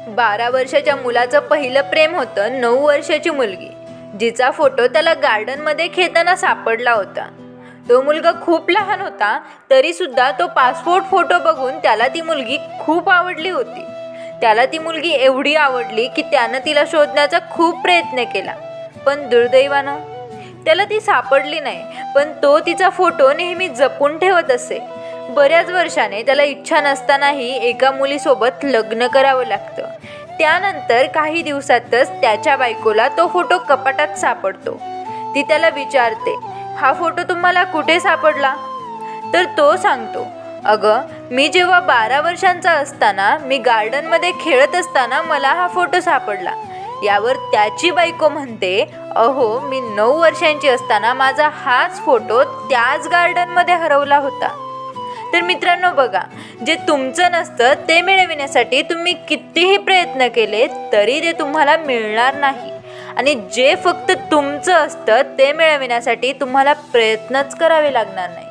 12 वर्षाच्या मुलाचं पहिलं प्रेम होतं 9 वर्षाची मुलगी, जिचा फोटो त्याला गार्डनमध्ये खेळताना सापडला होता. तो मुलगा खूप लहान होता, तरीसुद्धा तो पासपोर्ट फोटो बघून त्याला ती मुलगी खूप आवडली होती. त्याला ती मुलगी एवढी आवडली की त्यानं तिला शोधण्याचा खूप प्रयत्न केला, पण दुर्दैवानं त्याला ती सापडली नाही. पण तो तिचा फोटो नेहमी जपून ठेवत असे. बऱ्याच वर्षाने त्याला इच्छा नसतानाही एका मुलीसोबत लग्न करावं लागतं. त्यानंतर काही दिवसातच त्याच्या बायकोला तो फोटो कपाटात सापडतो. ती त्याला विचारते, हा फोटो तुम्हाला कुठे सापडला? तर तो सांगतो, अगं मी जेव्हा 12 वर्षांचा असताना मी गार्डनमध्ये खेळत असताना मला हा फोटो सापडला. यावर त्याची बायको म्हणते, अहो मी 9 वर्षांची असताना माझा हाच फोटो त्याच गार्डनमध्ये हरवला होता. तर मित्रांनो बघा, जे तुमचं नसतं ते मिळविण्यासाठी तुम्ही कितीही प्रयत्न केले तरी ते तुम्हाला मिळणार नाही. आणि जे फक्त तुमचं असतं ते मिळविण्यासाठी तुम्हाला प्रयत्नच करावे लागणार नाही.